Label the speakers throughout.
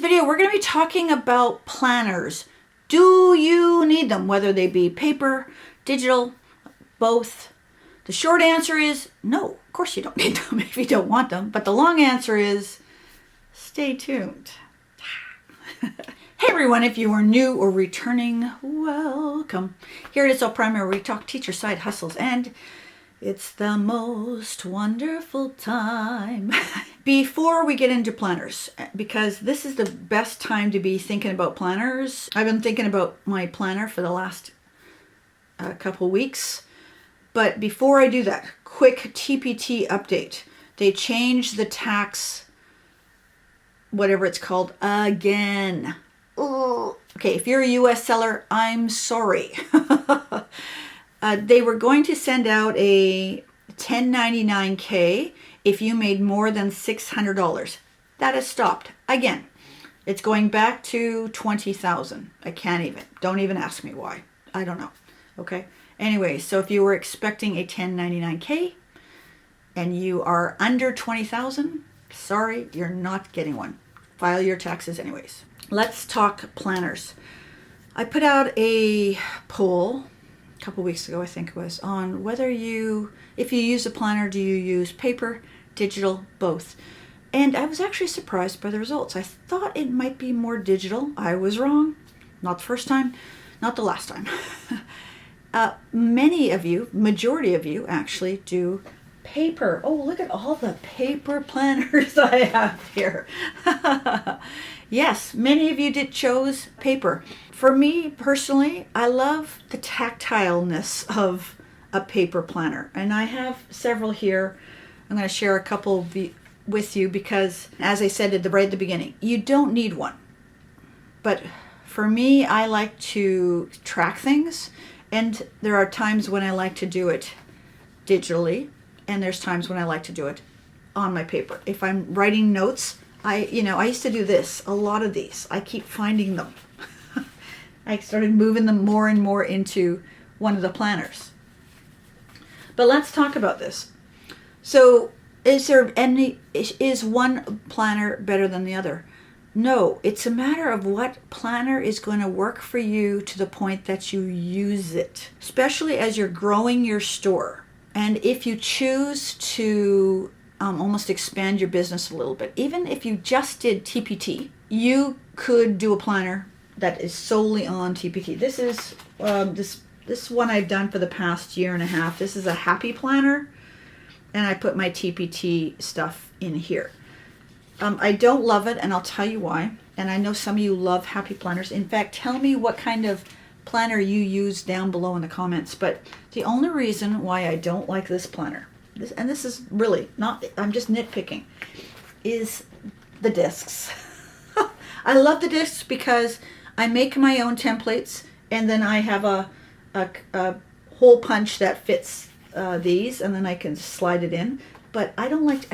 Speaker 1: video, we're going to be talking about planners. Do you need them, whether they be paper, digital, both? The short answer is no, of course you don't need them if you don't want them. But the long answer is stay tuned. Hey everyone, if you are new or returning, welcome. Here at It's Primary, where we talk teacher side hustles, and it's the most wonderful time. Before we get into planners, because this is the best time to be thinking about planners. I've been thinking about my planner for the last couple weeks. But before I do that, quick TPT update. They changed the tax, whatever it's called, again. Oh. Okay, if you're a US seller, I'm sorry. They were going to send out a 1099K if you made more than $600. That has stopped. Again, it's going back to $20,000. I can't even. Don't even ask me why. I don't know. Okay. Anyway, so if you were expecting a 1099K and you are under 20,000, sorry, you're not getting one. File your taxes anyways. Let's talk planners. I put out a poll a couple weeks ago, I think it was, on whether if you use a planner, do you use paper, digital, both? And I was actually surprised by the results. I thought it might be more digital. I was wrong. Not the first time, not the last time. Many of you, majority of you actually, do paper. Oh, look at all the paper planners I have here. Yes, many of you chose paper. For me personally, I love the tactileness of a paper planner, and I have several here. I'm going to share a couple with you because, as I said right at the beginning, you don't need one. But for me, I like to track things, and there are times when I like to do it digitally, and there's times when I like to do it on my paper. If I'm writing notes, I used to do this, a lot of these. I keep finding them. I started moving them more and more into one of the planners. But let's talk about this. So is one planner better than the other? No, it's a matter of what planner is going to work for you to the point that you use it, especially as you're growing your store. And if you choose to almost expand your business a little bit, even if you just did TPT, you could do a planner that is solely on TPT. This is this one I've done for the past year and a half. This is a happy planner, and I put my TPT stuff in here. I don't love it, and I'll tell you why. And I know some of you love happy planners. In fact, tell me what kind of planner you use down below in the comments. But the only reason why I don't like this planner, this is really not, I'm just nitpicking, is the discs. I love the discs because I make my own templates, and then I have a hole punch that fits these, and then I can slide it in. But I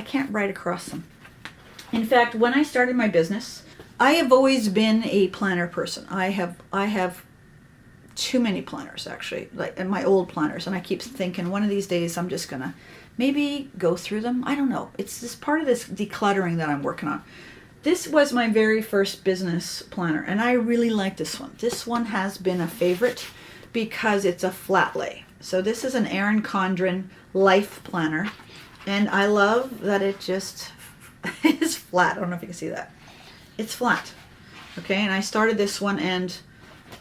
Speaker 1: can't write across them. In fact, when I started my business, I have always been a planner person. I have too many planners, actually, like in my old planners, and I keep thinking one of these days I'm just gonna maybe go through them. I don't know. It's this part of this decluttering that I'm working on. This was my very first business planner, and I really like this one. This one has been a favorite because it's a flat lay. So this is an Erin Condren life planner, and I love that it just is flat. I don't know if you can see that. It's flat. Okay, and I started this one, and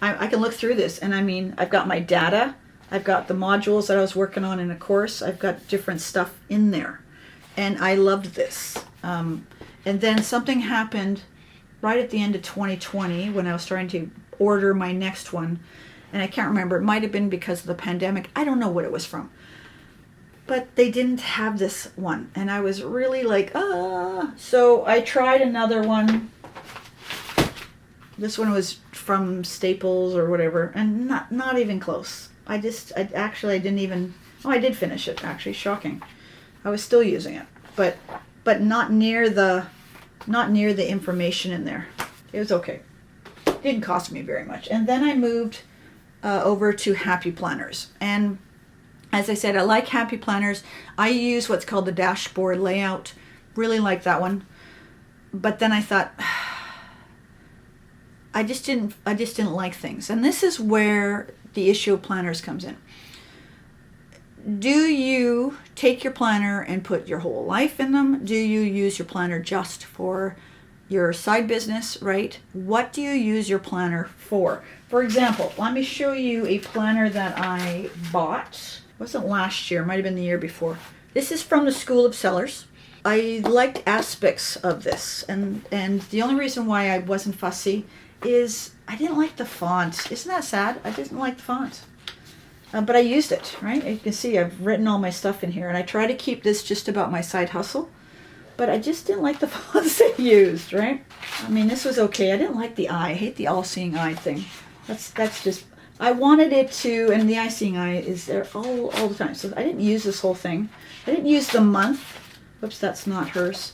Speaker 1: I can look through this, and I mean, I've got my data, I've got the modules that I was working on in a course, I've got different stuff in there, and I loved this. And then something happened right at the end of 2020 when I was trying to order my next one, and I can't remember, it might have been because of the pandemic, I don't know what it was from. But they didn't have this one, and I was really like, So I tried another one. This one was from Staples or whatever, and not even close. I did finish it, actually. Shocking. I was still using it, but not near the information in there. It was okay. It didn't cost me very much. And then I moved over to happy planners, and as I said, I like happy planners. I use what's called the dashboard layout. Really like that one. But then I thought, I just didn't like things. And this is where the issue of planners comes in. Do you take your planner and put your whole life in them? Do you use your planner just for your side business, right? What do you use your planner for? For example, let me show you a planner that I bought. It wasn't last year, might have been the year before. This is from the School of Sellers. I liked aspects of this, and the only reason why I wasn't fussy is I didn't like the font. Isn't that sad? I didn't like the font. But I used it, right? You can see I've written all my stuff in here, and I try to keep this just about my side hustle. But I just didn't like the fonts they used, right? I mean, this was okay. I didn't like the eye. I hate the all-seeing eye thing. That's just, I wanted it to, and the eye-seeing eye is there all the time. So I didn't use this whole thing. I didn't use the month. Whoops, that's not hers.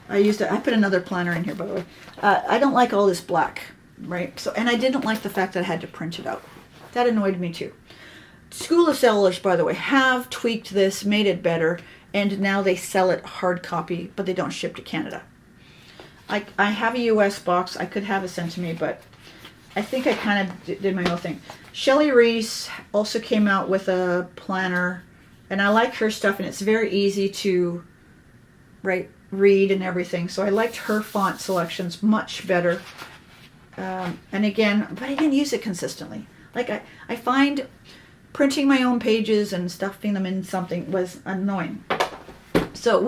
Speaker 1: I put another planner in here, by the way. I don't like all this black, right? So, and I didn't like the fact that I had to print it out. That annoyed me too. School of Sellers, by the way, have tweaked this, made it better, and now they sell it hard copy, but they don't ship to Canada. I have a US box. I could have it sent to me, but I think I kind of did my own thing. Shelley Reese also came out with a planner, and I like her stuff, and it's very easy to read and everything. So I liked her font selections much better. And again, but I didn't use it consistently. Like I find printing my own pages and stuffing them in something was annoying. So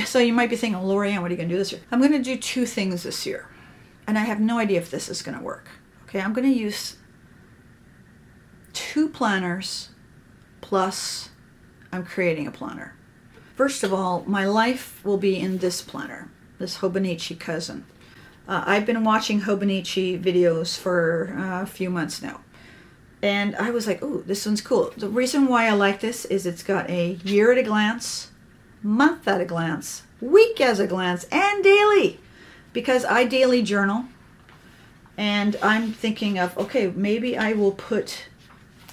Speaker 1: so you might be thinking, Lorianne, what are you going to do this year? I'm going to do two things this year. And I have no idea if this is going to work. Okay, I'm going to use 2 planners plus I'm creating a planner. First of all, my life will be in this planner, this Hobonichi cousin. I've been watching Hobonichi videos for a few months now. And I was like, ooh, this one's cool. The reason why I like this is it's got a year at a glance, month at a glance, week as a glance, and daily. Because I daily journal. And I'm thinking of, okay, maybe I will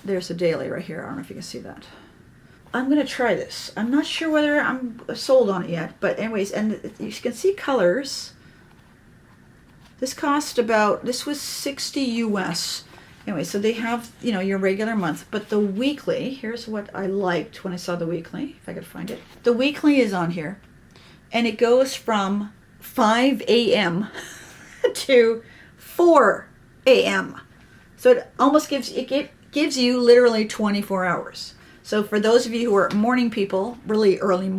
Speaker 1: there's a daily right here. I don't know if you can see that. I'm going to try this. I'm not sure whether I'm sold on it yet. But anyways, and you can see colors. This was 60 US. Anyway, so they have, your regular month, but the weekly, here's what I liked when I saw the weekly, if I could find it. The weekly is on here, and it goes from 5 a.m. to 4 a.m. So it almost gives you literally 24 hours. So for those of you who are morning people, really early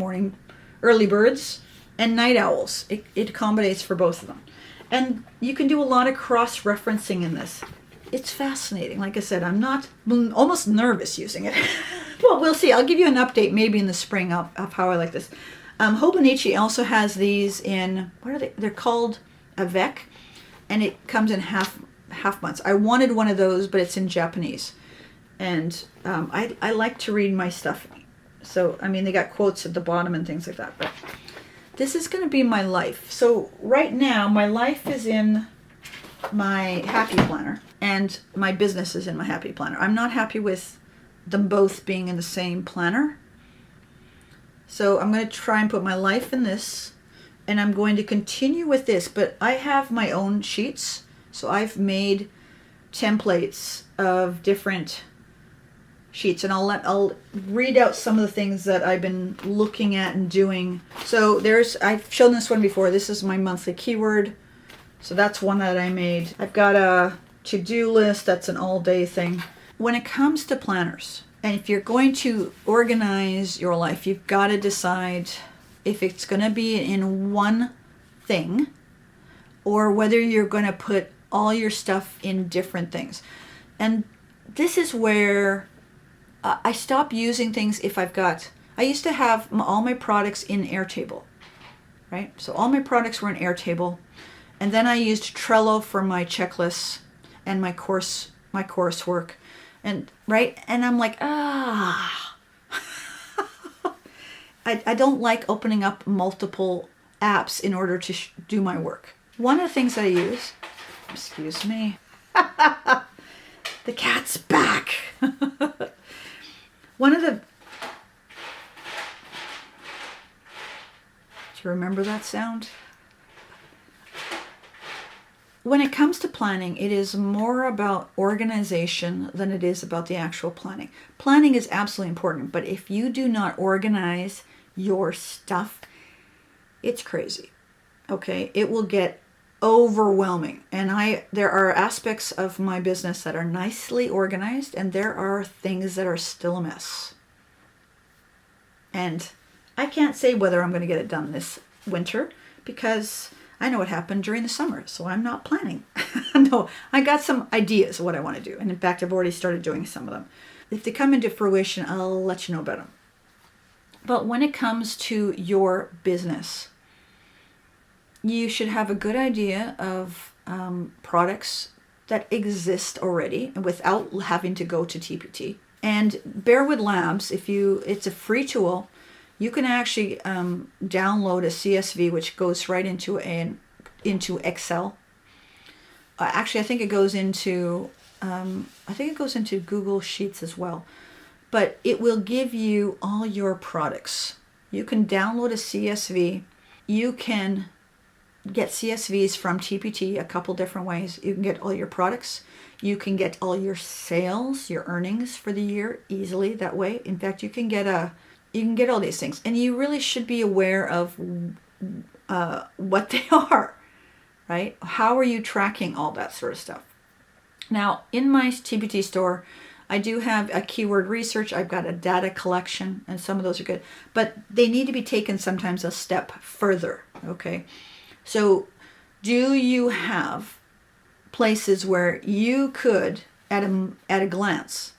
Speaker 1: birds, and night owls, it accommodates for both of them. And you can do a lot of cross-referencing in this. It's fascinating. Like I said, I'm almost nervous using it. Well, we'll see. I'll give you an update maybe in the spring of how I like this. Hobonichi also has these in, what are they? They're called Avec, and it comes in half months. I wanted one of those, but it's in Japanese. And I like to read my stuff. So, they got quotes at the bottom and things like that. But this is going to be my life. So right now, my life is in my happy planner, and my business is in my happy planner. I'm not happy with them both being in the same planner. So I'm going to try and put my life in this, and I'm going to continue with this, but I have my own sheets. So I've made templates of different sheets, and I'll read out some of the things that I've been looking at and doing. So I've shown this one before. This is my monthly keyword. So that's one that I made. I've got a to-do list. That's an all-day thing. When it comes to planners, and if you're going to organize your life, you've got to decide if it's going to be in one thing or whether you're going to put all your stuff in different things. And this is where I stop using things if I used to have all my products in Airtable, right? So all my products were in Airtable. And then I used Trello for my checklists and my coursework, and I'm like, I don't like opening up multiple apps in order to do my work. One of the things that I use, excuse me, the cat's back. Do you remember that sound? when it comes to planning, it is more about organization than it is about the actual planning. Planning is absolutely important, but if you do not organize your stuff, it's crazy. Okay, it will get overwhelming. And there are aspects of my business that are nicely organized, and there are things that are still a mess. And I can't say whether I'm going to get it done this winter because I know what happened during the summer, so I'm not planning. No, I got some ideas of what I want to do. And in fact, I've already started doing some of them. If they come into fruition, I'll let you know about them. But when it comes to your business, you should have a good idea of products that exist already without having to go to TPT. And Bearwood Labs, it's a free tool. You can actually download a CSV, which goes right into Excel. Actually, I think it goes into Google Sheets as well. But it will give you all your products. You can download a CSV. You can get CSVs from TPT a couple different ways. You can get all your products. You can get all your sales, your earnings for the year easily that way. In fact, you can get all these things, and you really should be aware of what they are, right? How are you tracking all that sort of stuff? Now, in my TPT store, I do have a keyword research. I've got a data collection, and some of those are good, but they need to be taken sometimes a step further, okay? So do you have places where you could, at a glance,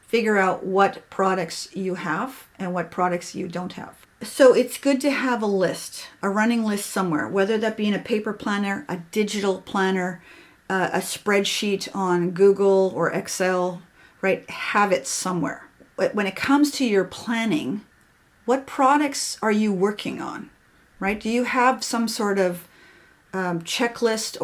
Speaker 1: figure out what products you have and what products you don't have? So it's good to have a list, a running list somewhere, whether that be in a paper planner, a digital planner, a spreadsheet on Google or Excel, right? Have it somewhere. But when it comes to your planning, what products are you working on, right? Do you have some sort of checklist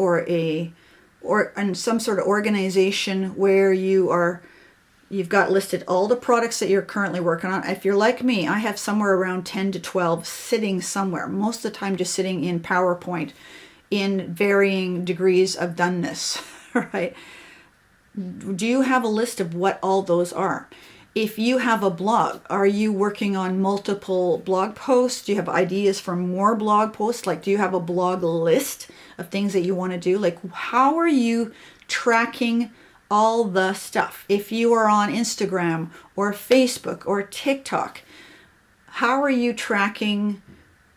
Speaker 1: or some sort of organization where you've got listed all the products that you're currently working on? If you're like me, I have somewhere around 10 to 12 sitting somewhere, most of the time just sitting in PowerPoint in varying degrees of doneness, right? Do you have a list of what all those are? If you have a blog, are you working on multiple blog posts? Do you have ideas for more blog posts? Like, do you have a blog list of things that you want to do? Like, how are you tracking all the stuff? If you are on Instagram or Facebook or TikTok, how are you tracking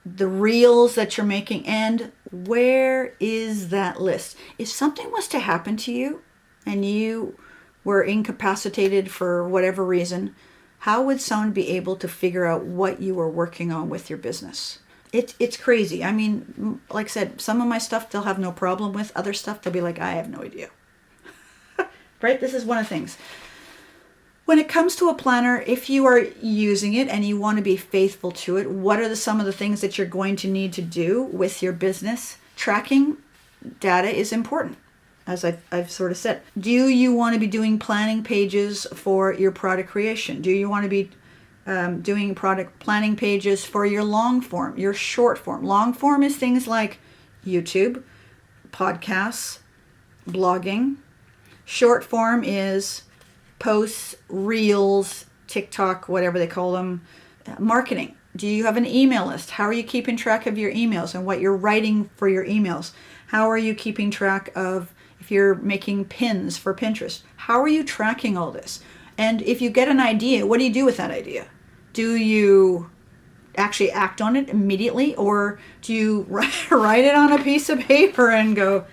Speaker 1: the reels that you're making, and where is that list? If something was to happen to you and you were incapacitated for whatever reason, how would someone be able to figure out what you were working on with your business? It's crazy. I mean, like I said, some of my stuff they'll have no problem with. Other stuff they'll be like, I have no idea. Right? This is one of the things. When it comes to a planner, if you are using it and you want to be faithful to it, what are some of the things that you're going to need to do with your business? Tracking data is important, as I've sort of said. Do you want to be doing planning pages for your product creation? Do you want to be doing product planning pages for your long form, your short form? Long form is things like YouTube, podcasts, blogging. Short form is posts, reels, TikTok, whatever they call them. Marketing. Do you have an email list? How are you keeping track of your emails and what you're writing for your emails? How are you keeping track of if you're making pins for Pinterest? How are you tracking all this? And if you get an idea, what do you do with that idea? Do you actually act on it immediately, or do you write it on a piece of paper and go,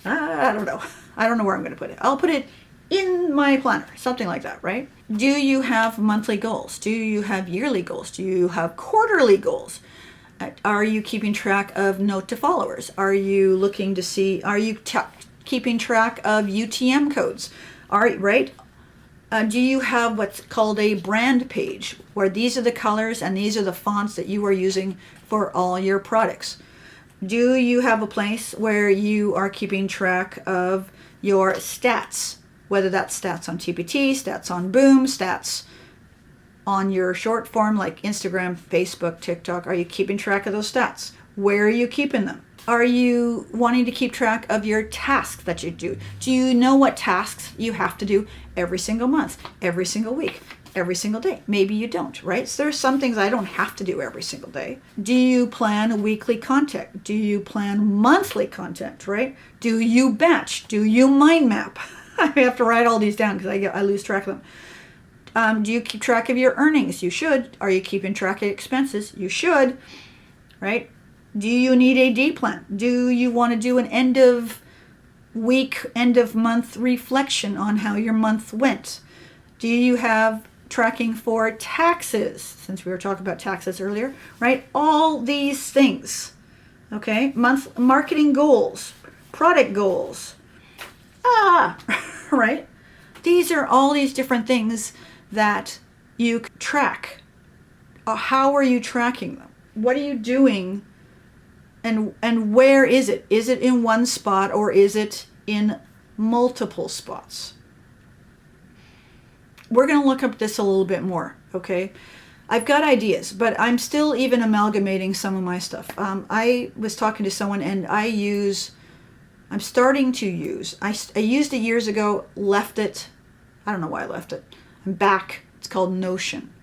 Speaker 1: I don't know. I don't know where I'm going to put it. I'll put it in my planner, something like that, right? Do you have monthly goals? Do you have yearly goals? Do you have quarterly goals? Are you keeping track of note to followers? Are you looking to see, keeping track of UTM codes? Right? Do you have what's called a brand page, where these are the colors and these are the fonts that you are using for all your products? Do you have a place where you are keeping track of your stats? Whether that's stats on TPT, stats on Boom, stats on your short form like Instagram, Facebook, TikTok. Are you keeping track of those stats? Where are you keeping them? Are you wanting to keep track of your tasks that you do? Do you know what tasks you have to do every single month, every single week, every single day? Maybe you don't, right? So there's some things I don't have to do every single day. Do you plan weekly content? Do you plan monthly content, right? Do you batch? Do you mind map? I have to write all these down because I lose track of them. Do you keep track of your earnings? You should. Are you keeping track of expenses? You should, right? Do you need a day plan? Do you want to do an end of week, end of month reflection on how your month went? Do you have tracking for taxes? Since we were talking about taxes earlier, right? All these things, okay? Marketing goals, product goals. Right? These are all these different things that you track. How are you tracking them? What are you doing? And where is it? Is it in one spot or is it in multiple spots? We're going to look up this a little bit more, okay? I've got ideas, but I'm still even amalgamating some of my stuff. I was talking to someone and I'm starting to use, I used it years ago, left it. I don't know why I left it. I'm back. It's called Notion.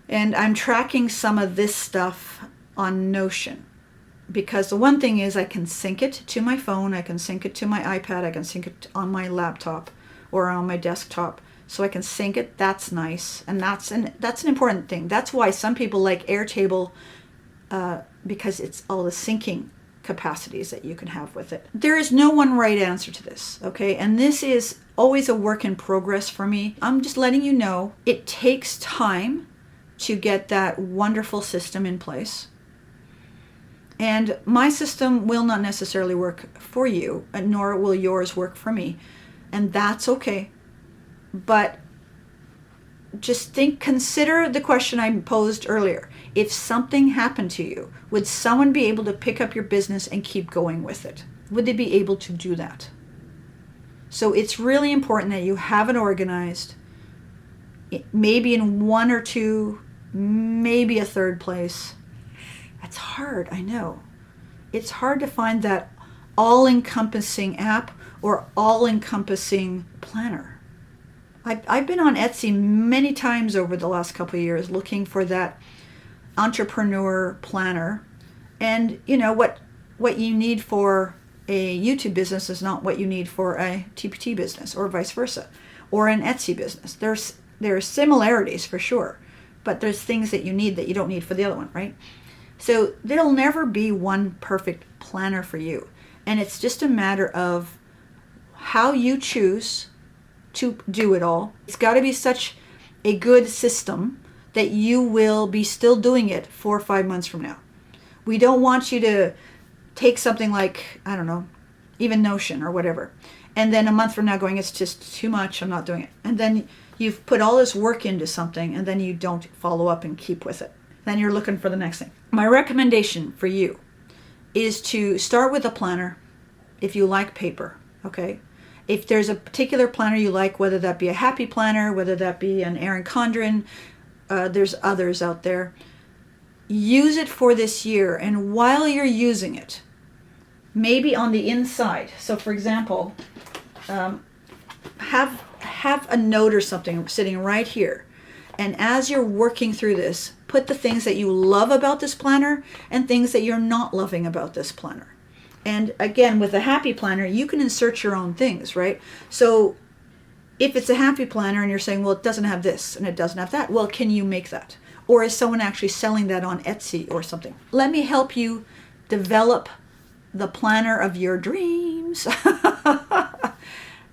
Speaker 1: And I'm tracking some of this stuff on Notion, because the one thing is I can sync it to my phone, I can sync it to my iPad, I can sync it on my laptop or on my desktop, so I can sync it. That's nice, and that's an important thing. That's why some people like Airtable, because it's all the syncing capacities that you can have with it. There is no one right answer to this, okay? And this is always a work in progress for me. I'm just letting you know it takes time to get that wonderful system in place. And my system will not necessarily work for you, nor will yours work for me. And that's okay. But just consider the question I posed earlier. If something happened to you, would someone be able to pick up your business and keep going with it? Would they be able to do that? So it's really important that you have it organized, maybe in one or two, maybe a third place. It's hard, I know. It's hard to find that all-encompassing app or all-encompassing planner. I've been on Etsy many times over the last couple of years looking for that entrepreneur planner. And you know what you need for a YouTube business is not what you need for a TPT business, or vice versa, or an Etsy business. There are similarities for sure, but there's things that you need that you don't need for the other one, right? So there'll never be one perfect planner for you. And it's just a matter of how you choose to do it all. It's got to be such a good system that you will be still doing it 4 or 5 months from now. We don't want you to take something like, I don't know, even Notion or whatever, and then a month from now going, it's just too much, I'm not doing it. And then you've put all this work into something and then you don't follow up and keep with it. Then you're looking for the next thing. My recommendation for you is to start with a planner if you like paper, okay? If there's a particular planner you like, whether that be a happy planner, whether that be an Erin Condren, there's others out there. Use it for this year, and while you're using it, maybe on the inside. So for example, have a note or something sitting right here. And as you're working through this, put the things that you love about this planner and things that you're not loving about this planner. And again, with a happy planner, you can insert your own things, right? So if it's a happy planner and you're saying, well, it doesn't have this and it doesn't have that, well, can you make that? Or is someone actually selling that on Etsy or something? Let me help you develop the planner of your dreams.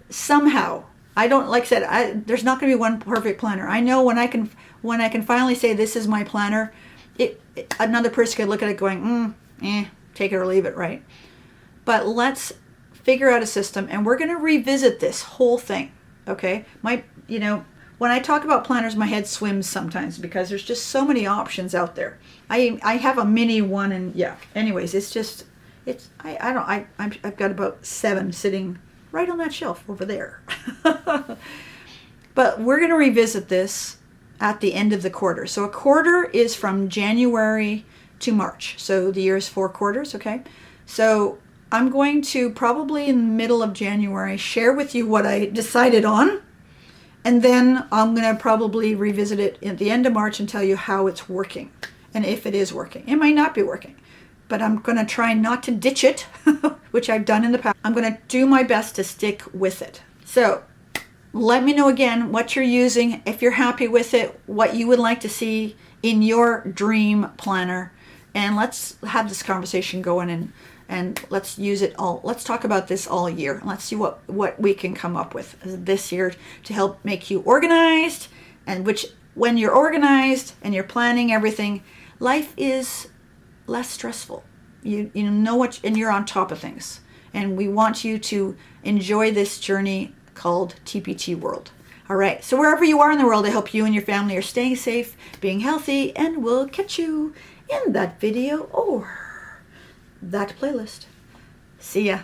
Speaker 1: Somehow. I don't, like I said, there's not going to be one perfect planner. I know when I can finally say this is my planner, another person could look at it going, take it or leave it, right? But let's figure out a system, and we're going to revisit this whole thing, okay? When I talk about planners, my head swims sometimes because there's just so many options out there. I have a mini one, and yeah. Anyways, I've got about 7 sitting right on that shelf over there. But we're going to revisit this at the end of the quarter. So a quarter is from January to March. So the year is 4 quarters, okay? So I'm going to probably in the middle of January share with you what I decided on. And then I'm going to probably revisit it at the end of March and tell you how it's working and if it is working. It might not be working, but I'm going to try not to ditch it, which I've done in the past. I'm going to do my best to stick with it. So let me know again what you're using, if you're happy with it, what you would like to see in your dream planner. And let's have this conversation going and let's use it all. Let's talk about this all year. Let's see what we can come up with this year to help make you organized. And which, when you're organized and you're planning everything, life is less stressful. You know what, and you're on top of things. And we want you to enjoy this journey called TPT World. All right, so wherever you are in the world, I hope you and your family are staying safe, being healthy, and we'll catch you in that video or that playlist. See ya.